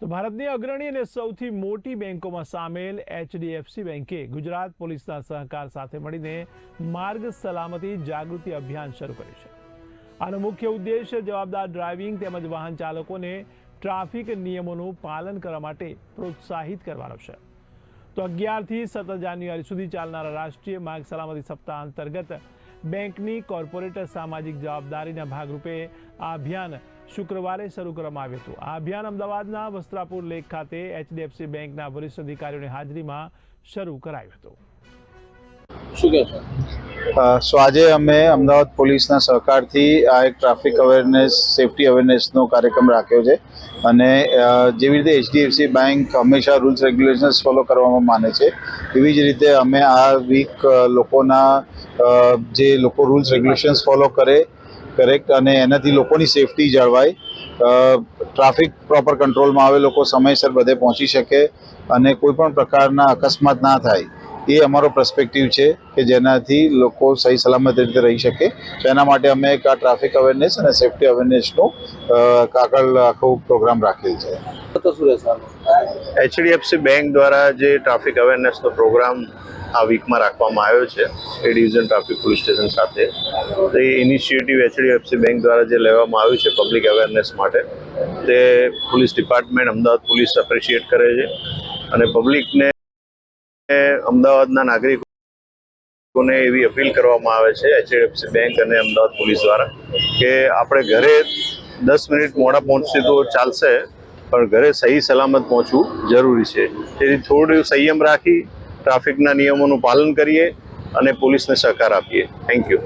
તો ભારતની અગ્રણી અને સૌથી મોટી બેંકોમાં સામેલ એચડીએફસી બેંકે ગુજરાત પોલીસના સહકાર સાથે મળીને માર્ગ સલામતી જાગૃતિ અભિયાન શરૂ કર્યું છે। આનો મુખ્ય ઉદ્દેશ જવાબદાર ડ્રાઇવિંગ તેમજ વાહન ચાલકોને ટ્રાફિક નિયમોનું પાલન કરવા માટે પ્રોત્સાહિત કરવાનો છે। તો 11 થી 17 જાન્યુઆરી સુધી ચાલનારા રાષ્ટ્રીય માર્ગ સલામતી સપ્તાહ અંતર્ગત બેંકની કોર્પોરેટ સામાજિક જવાબદારીના ભાગરૂપે આ અભિયાન શુક્રવારે શરૂ કરવામાં આવ્યું હતું। આ અભિયાન અમદાવાદના વસ્ત્રાપુર લેક ખાતે એચડીએફસી બેંકના વરિષ્ઠ અધિકારીઓની હાજરીમાં શરૂ કરાયું હતું। સો આજે અમે અમદાવાદ પોલીસના સહકારથી આ એક ટ્રાફિક અવેરનેસ સેફટી અવેરનેસનો કાર્યક્રમ રાખ્યો છે અને જેવી રીતે એચડીએફસી બેંક હંમેશા રૂલ્સ રેગ્યુલેશન્સ ફોલો કરવામાં માને છે, એવી જ રીતે અમે આ વીક લોકોના જે લોકો રૂલ્સ રેગ્યુલેશન્સ ફોલો કરે કરેક્ટ અને એનાથી લોકોની સેફટી જળવાય, ટ્રાફિક પ્રોપર કંટ્રોલમાં આવે, લોકો સમયસર બધે પહોંચી શકે અને કોઈ પણ પ્રકારના અકસ્માત ના થાય, એ અમારો પર્સપેક્ટિવ છે કે જેનાથી લોકો સહી સલામત રીતે રહી શકે। તો એના માટે અમે એક આ ટ્રાફિક અવેરનેસ અને સેફટી અવેરનેસનો આગળ આખો પ્રોગ્રામ રાખેલ છે। એચડીએફસી બેંક દ્વારા જે ટ્રાફિક અવેરનેસનો પ્રોગ્રામ આ વીકમાં રાખવામાં આવ્યો છે એ ડિવિઝન ટ્રાફિક પોલીસ સ્ટેશન સાથે, તો એ ઇનિશિયેટિવ એચડીએફસી બેંક દ્વારા જે લેવામાં આવ્યું છે પબ્લિક અવેરનેસ માટે, તે police department Ahmedabad police appreciate કરે છે અને પબ્લિકને અમદાવાદના નાગરિકોને એવી અપીલ કરવામાં આવે છે એચડીએફસી બેંક અને અમદાવાદ પોલીસ દ્વારા કે આપણે ઘરે 10 મિનિટ મોડા પહોંચશે તો ચાલશે, પણ ઘરે સહી સલામત પહોંચવું જરૂરી છે। તેથી થોડું સંયમ રાખી ટ્રાફિકના નિયમોનું પાલન કરીએ અને પોલીસને સહકાર આપીએ। Thank you.